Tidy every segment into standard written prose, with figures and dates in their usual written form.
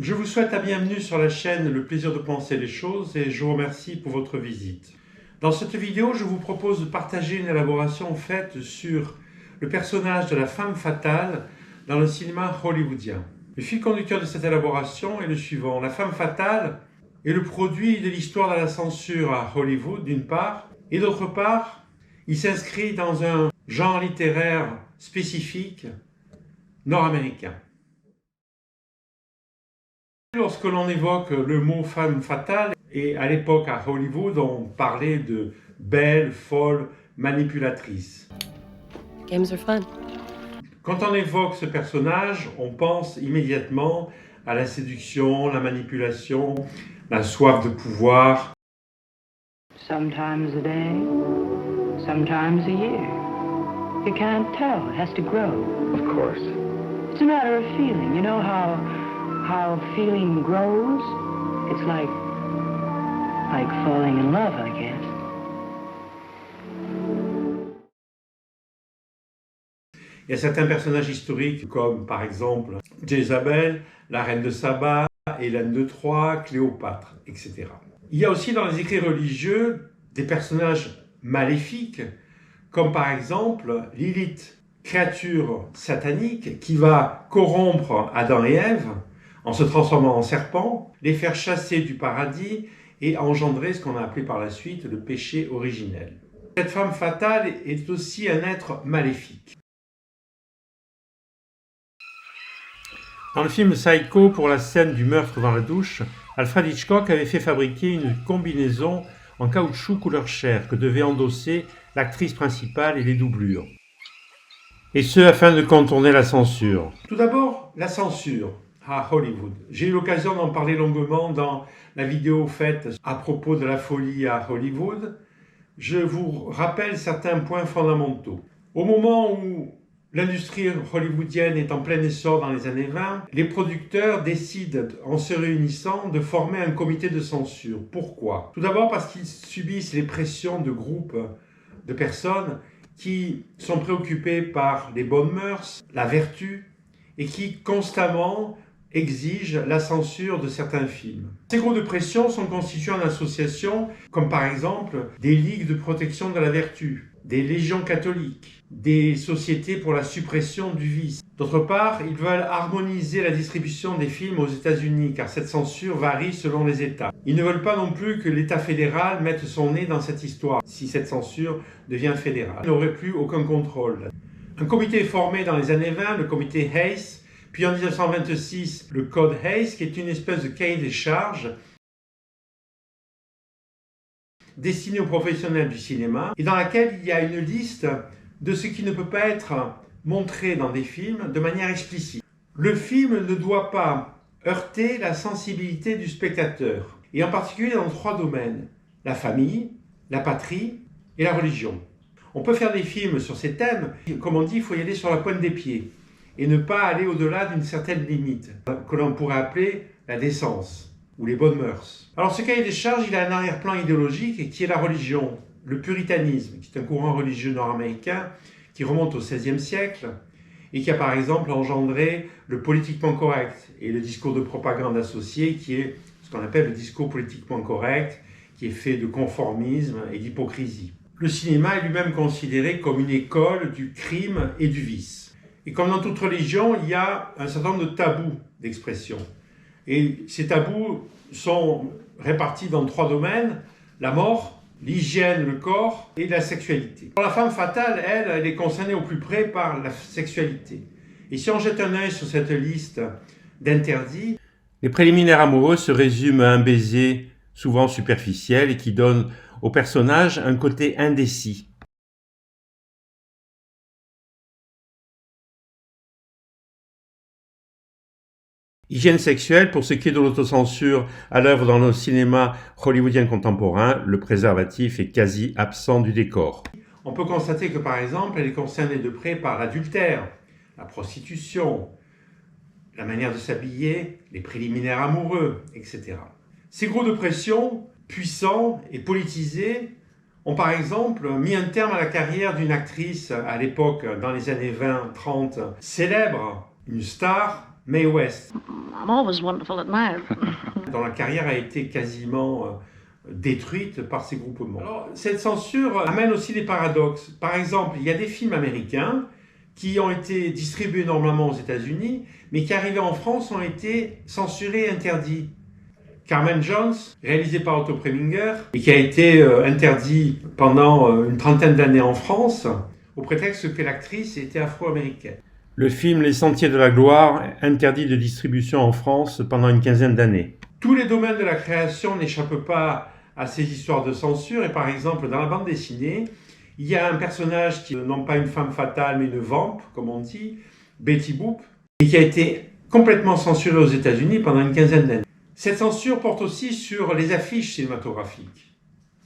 Je vous souhaite la bienvenue sur la chaîne Le Plaisir de Penser les Choses et je vous remercie pour votre visite. Dans cette vidéo, je vous propose de partager une élaboration faite sur le personnage de la femme fatale dans le cinéma hollywoodien. Le fil conducteur de cette élaboration est le suivant. La femme fatale est le produit de l'histoire de la censure à Hollywood, d'une part, et d'autre part, il s'inscrit dans un genre littéraire spécifique nord-américain. Lorsque l'on évoque le mot femme fatale, et à l'époque à Hollywood, on parlait de belle, folle, manipulatrice. Games are fun. Quand on évoque ce personnage, on pense immédiatement à la séduction, la manipulation, la soif de pouvoir. Sometimes a day, sometimes a year. You can't tell, it has to grow. Of course. It's a matter of feeling. You know how feeling grows? It's like falling in love, I guess. Il y a certains personnages historiques comme par exemple Jézabel, la reine de Saba, Hélène de Troie, Cléopâtre, etc. Il y a aussi dans les écrits religieux des personnages maléfiques comme par exemple Lilith, créature satanique qui va corrompre Adam et Ève en se transformant en serpent, les faire chasser du paradis et engendrer ce qu'on a appelé par la suite le péché originel. Cette femme fatale est aussi un être maléfique. Dans le film Psycho, pour la scène du meurtre dans la douche, Alfred Hitchcock avait fait fabriquer une combinaison en caoutchouc couleur chair que devait endosser l'actrice principale et les doublures. Et ce, afin de contourner la censure. Tout d'abord, la censure à Hollywood. J'ai eu l'occasion d'en parler longuement dans la vidéo faite à propos de la folie à Hollywood. Je vous rappelle certains points fondamentaux. Au moment où l'industrie hollywoodienne est en plein essor dans les années 20, les producteurs décident, en se réunissant, de former un comité de censure. Pourquoi ? Tout d'abord parce qu'ils subissent les pressions de groupes de personnes qui sont préoccupées par les bonnes mœurs, la vertu, et qui constamment exigent la censure de certains films. Ces groupes de pression sont constitués en associations comme par exemple des ligues de protection de la vertu, des légions catholiques, des sociétés pour la suppression du vice. D'autre part, ils veulent harmoniser la distribution des films aux États-Unis car cette censure varie selon les États. Ils ne veulent pas non plus que l'État fédéral mette son nez dans cette histoire. Si cette censure devient fédérale, il n'aurait plus aucun contrôle. Un comité est formé dans les années 20, le comité Hays, puis en 1926, le Code Hays, qui est une espèce de cahier des charges destiné aux professionnels du cinéma, et dans laquelle il y a une liste de ce qui ne peut pas être montré dans des films de manière explicite. Le film ne doit pas heurter la sensibilité du spectateur, et en particulier dans 3 domaines, la famille, la patrie et la religion. On peut faire des films sur ces thèmes, comme on dit, il faut y aller sur la pointe des pieds, et ne pas aller au-delà d'une certaine limite, que l'on pourrait appeler la décence, ou les bonnes mœurs. Alors ce cahier des charges, il a un arrière-plan idéologique qui est la religion, le puritanisme, qui est un courant religieux nord-américain qui remonte au XVIe siècle et qui a par exemple engendré le politiquement correct et le discours de propagande associé qui est ce qu'on appelle le discours politiquement correct, qui est fait de conformisme et d'hypocrisie. Le cinéma est lui-même considéré comme une école du crime et du vice. Et comme dans toute religion, il y a un certain nombre de tabous d'expression. Et ces tabous sont répartis dans 3 domaines, la mort, l'hygiène, le corps et la sexualité. Alors, la femme fatale, elle est concernée au plus près par la sexualité. Et si on jette un œil sur cette liste d'interdits, les préliminaires amoureux se résument à un baiser souvent superficiel et qui donne au personnage un côté indécis. Hygiène sexuelle, pour ce qui est de l'autocensure à l'œuvre dans le cinéma hollywoodien contemporain, le préservatif est quasi absent du décor. On peut constater que par exemple, elle est concernée de près par l'adultère, la prostitution, la manière de s'habiller, les préliminaires amoureux, etc. Ces groupes de pression, puissants et politisés, ont par exemple mis un terme à la carrière d'une actrice à l'époque, dans les années 20-30, célèbre, une star, Mae West, I'm always wonderful at math. dont la carrière a été quasiment détruite par ces groupements. Alors, cette censure amène aussi des paradoxes. Par exemple, il y a des films américains qui ont été distribués normalement aux États-Unis, mais qui arrivés en France ont été censurés et interdits. Carmen Jones, réalisé par Otto Preminger, et qui a été interdit pendant une trentaine d'années en France, au prétexte que l'actrice était afro-américaine. Le film Les Sentiers de la Gloire, interdit de distribution en France pendant une quinzaine d'années. Tous les domaines de la création n'échappent pas à ces histoires de censure, et par exemple, dans la bande dessinée, il y a un personnage qui n'est non pas une femme fatale, mais une vampe, comme on dit, Betty Boop, et qui a été complètement censurée aux États-Unis pendant une quinzaine d'années. Cette censure porte aussi sur les affiches cinématographiques.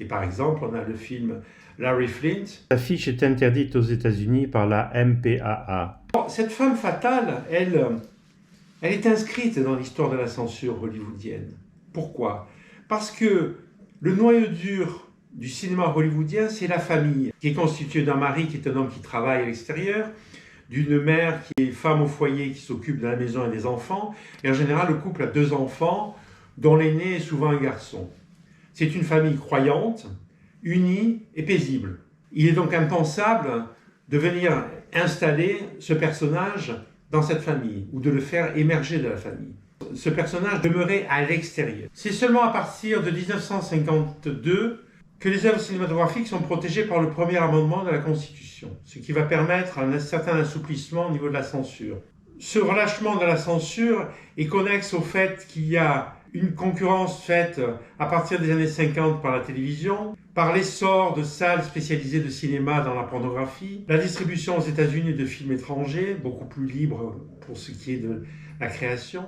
Et par exemple, on a le film Larry Flint. L'affiche est interdite aux États-Unis par la MPAA. Cette femme fatale, elle est inscrite dans l'histoire de la censure hollywoodienne. Pourquoi ? Parce que le noyau dur du cinéma hollywoodien, c'est la famille, qui est constituée d'un mari qui est un homme qui travaille à l'extérieur, d'une mère qui est femme au foyer, qui s'occupe de la maison et des enfants, et en général, le couple a 2 enfants, dont l'aîné est souvent un garçon. C'est une famille croyante, unie et paisible. Il est donc impensable de venir installer ce personnage dans cette famille, ou de le faire émerger de la famille. Ce personnage demeurait à l'extérieur. C'est seulement à partir de 1952 que les œuvres cinématographiques sont protégées par le premier amendement de la Constitution, ce qui va permettre un certain assouplissement au niveau de la censure. Ce relâchement de la censure est connexe au fait qu'il y a une concurrence faite à partir des années 50 par la télévision, par l'essor de salles spécialisées de cinéma dans la pornographie, la distribution aux États-Unis de films étrangers, beaucoup plus libres pour ce qui est de la création.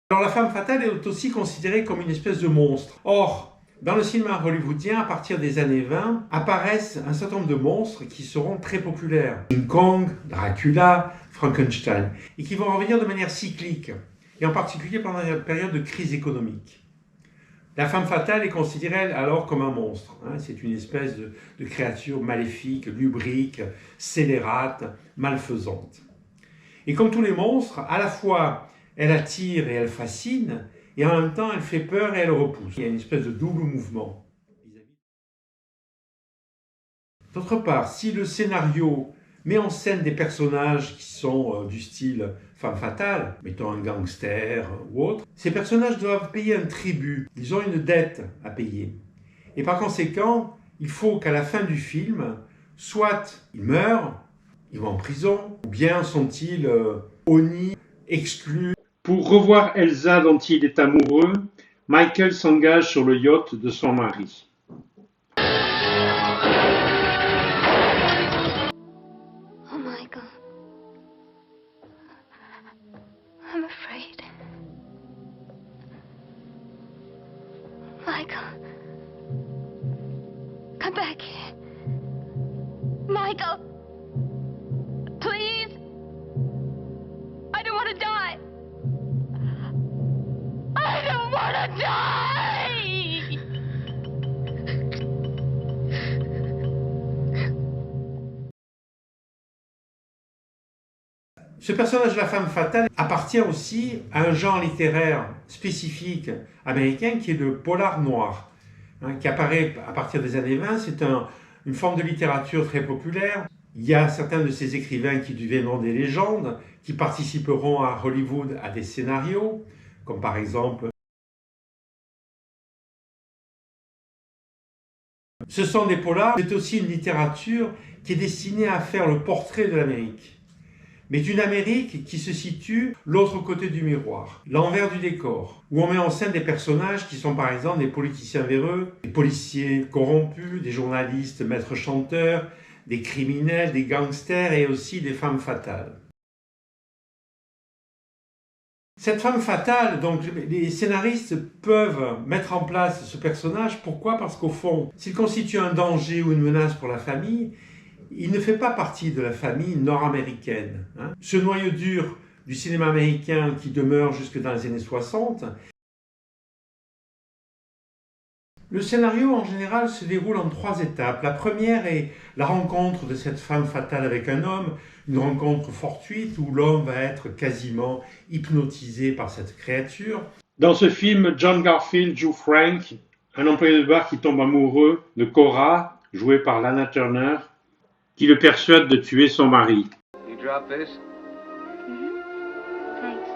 Alors la femme fatale est aussi considérée comme une espèce de monstre. Or, dans le cinéma hollywoodien, à partir des années 20, apparaissent un certain nombre de monstres qui seront très populaires. King Kong, Dracula, Frankenstein, et qui vont revenir de manière cyclique, et en particulier pendant une période de crise économique. La femme fatale est considérée alors comme un monstre. C'est une espèce de créature maléfique, lubrique, scélérate, malfaisante. Et comme tous les monstres, à la fois elle attire et elle fascine, et en même temps elle fait peur et elle repousse. Il y a une espèce de double mouvement. D'autre part, si le scénario met en scène des personnages qui sont du style femme fatale, mettons un gangster ou autre, ces personnages doivent payer un tribut, ils ont une dette à payer. Et par conséquent, il faut qu'à la fin du film, soit ils meurent, ils vont en prison, ou bien sont-ils honnis, exclus. Pour revoir Elsa dont il est amoureux, Michael s'engage sur le yacht de son mari. Oh, Michael. I'm afraid. Michael. Come back here. Michael. Please. I don't want to die. I don't want to die! Ce personnage de la femme fatale appartient aussi à un genre littéraire spécifique américain qui est le polar noir, qui apparaît à partir des années 20. C'est une forme de littérature très populaire. Il y a certains de ces écrivains qui deviendront des légendes, qui participeront à Hollywood à des scénarios, comme par exemple... Ce sont des polars, c'est aussi une littérature qui est destinée à faire le portrait de l'Amérique. Mais d'une Amérique qui se situe l'autre côté du miroir, l'envers du décor, où on met en scène des personnages qui sont par exemple des politiciens véreux, des policiers corrompus, des journalistes maîtres chanteurs, des criminels, des gangsters et aussi des femmes fatales. Cette femme fatale, donc les scénaristes peuvent mettre en place ce personnage. Pourquoi ? Parce qu'au fond, s'il constitue un danger ou une menace pour la famille, il ne fait pas partie de la famille nord-américaine. Ce noyau dur du cinéma américain qui demeure jusque dans les années 60, Le scénario en général se déroule en 3 étapes. La première est la rencontre de cette femme fatale avec un homme, une rencontre fortuite où l'homme va être quasiment hypnotisé par cette créature. Dans ce film, John Garfield joue Frank, un employé de bar qui tombe amoureux de Cora, jouée par Lana Turner, qui le persuade de tuer son mari. You drop this? Thanks.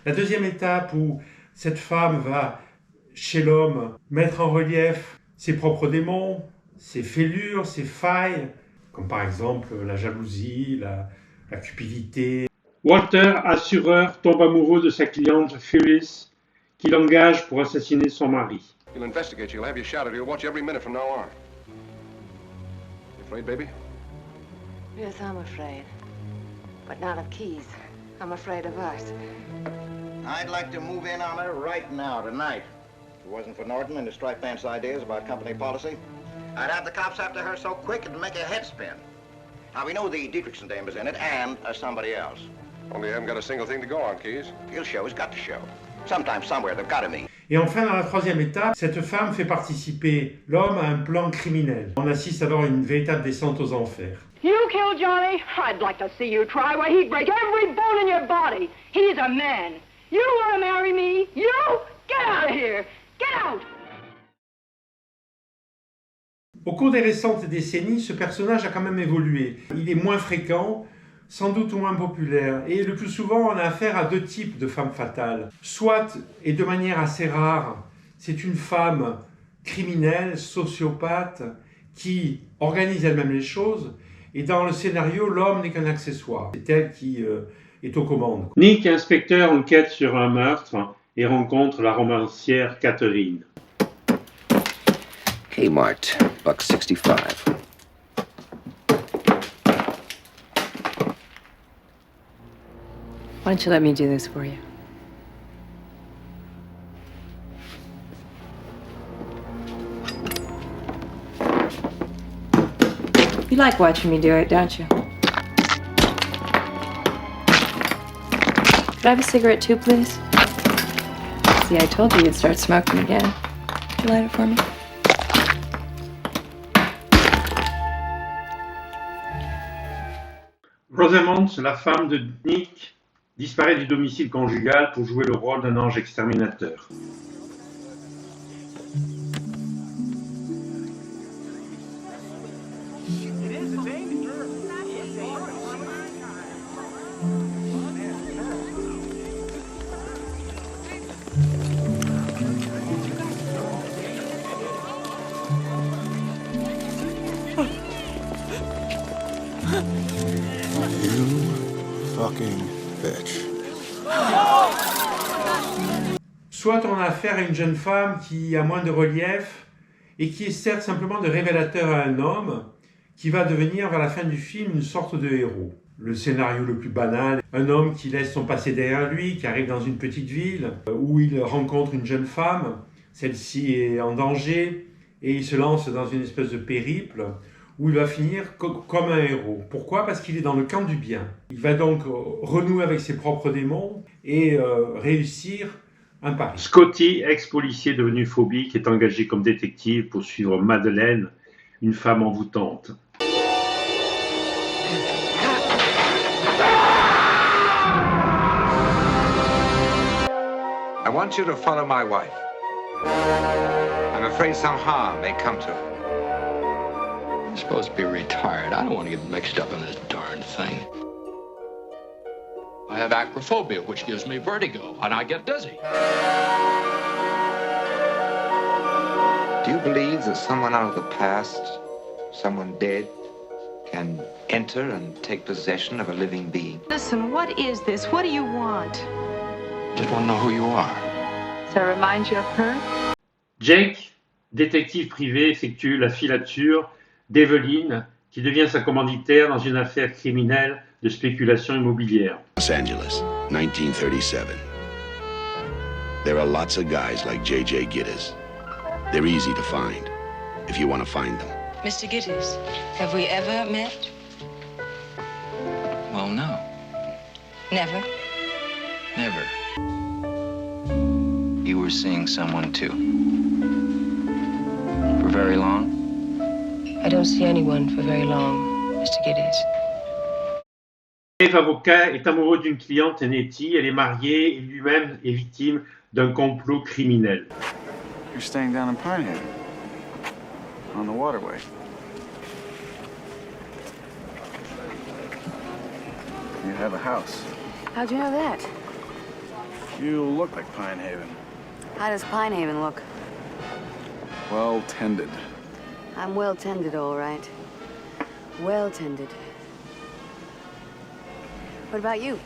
La deuxième étape où cette femme va, chez l'homme, mettre en relief ses propres démons, ses fêlures, ses failles, comme par exemple la jalousie, la cupidité. Walter, assureur, tombe amoureux de sa cliente Phyllis, qu'il engage pour assassiner son mari. You'll investigate, you'll have your shot at it, you'll watch every minute from now on. You afraid, baby? Yes, I'm afraid. But not of Keys. I'm afraid of us. I'd like to move in on her right now, tonight. If it wasn't for Norton and his stripe pants ideas about company policy, I'd have the cops after her so quick it'd make your head spin. Now, we know the Dietrichson dame is in it, and somebody else. Only you haven't got a single thing to go on, Keys. He'll show, he's got to show. Sometime, somewhere, they've got to meet. Et enfin, dans la troisième étape, cette femme fait participer l'homme à un plan criminel. On assiste alors à une véritable descente aux enfers. You killed Johnny? I'd like to see you try where he'd break every bone in your body. He's a man. You want to marry me? You? Get out of here! Get out! Au cours des récentes décennies, ce personnage a quand même évolué. Il est moins fréquent, sans doute moins populaire, et le plus souvent on a affaire à 2 types de femmes fatales. Soit, et de manière assez rare, c'est une femme criminelle, sociopathe, qui organise elle-même les choses, et dans le scénario, l'homme n'est qu'un accessoire. C'est elle qui est aux commandes. Nick, inspecteur, enquête sur un meurtre et rencontre la romancière Catherine. Kmart, $1.65. Why don't you let me do this for you? You like watching me do it, don't you? Could I have a cigarette too, please? See, I told you you'd start smoking again. Could you light it for me? Rosamond, la femme de Nick, disparaît du domicile conjugal pour jouer le rôle d'un ange exterminateur. Fucking bitch. Soit on a affaire à une jeune femme qui a moins de relief et qui sert simplement de révélateur à un homme qui va devenir vers la fin du film une sorte de héros. Le scénario le plus banal, un homme qui laisse son passé derrière lui, qui arrive dans une petite ville où il rencontre une jeune femme, celle-ci est en danger et il se lance dans une espèce de périple où il va finir comme un héros. Pourquoi ? Parce qu'il est dans le camp du bien. Il va donc renouer avec ses propres démons et réussir un pari. Scotty, ex-policier devenu phobique, est engagé comme détective pour suivre Madeleine, une femme envoûtante. I want you to follow my wife. I'm afraid some harm may come to her. I'm supposed to be retired. I don't want to get mixed up in this darn thing. I have acrophobia, which gives me vertigo, and I get dizzy. Do you believe that someone out of the past, someone dead, can enter and take possession of a living being? Listen, what is this? What do you want? Just want to know who you are. So it reminds you of her? Jake, détective privé, effectue la filature d'Evelyn, qui devient sa commanditaire dans une affaire criminelle de spéculation immobilière. Los Angeles, 1937. There are lots of guys like J.J. Gittes. They're easy to find, if you want to find them. Mr. Gittes, have we ever met? Well, no. Never? Never. You were seeing someone too. For very long? I don't see anyone for very long, Mr. Gittes. Dave, avocat, est amoureux d'une cliente, Nettie. Elle est mariée et lui-même est victime d'un complot criminel. You're staying down in Pinehaven, on the waterway. You have a house. How'd you know that? You look like Pinehaven. How does Pinehaven look? Well tended. I'm well tended, all right. Well tended. What about you?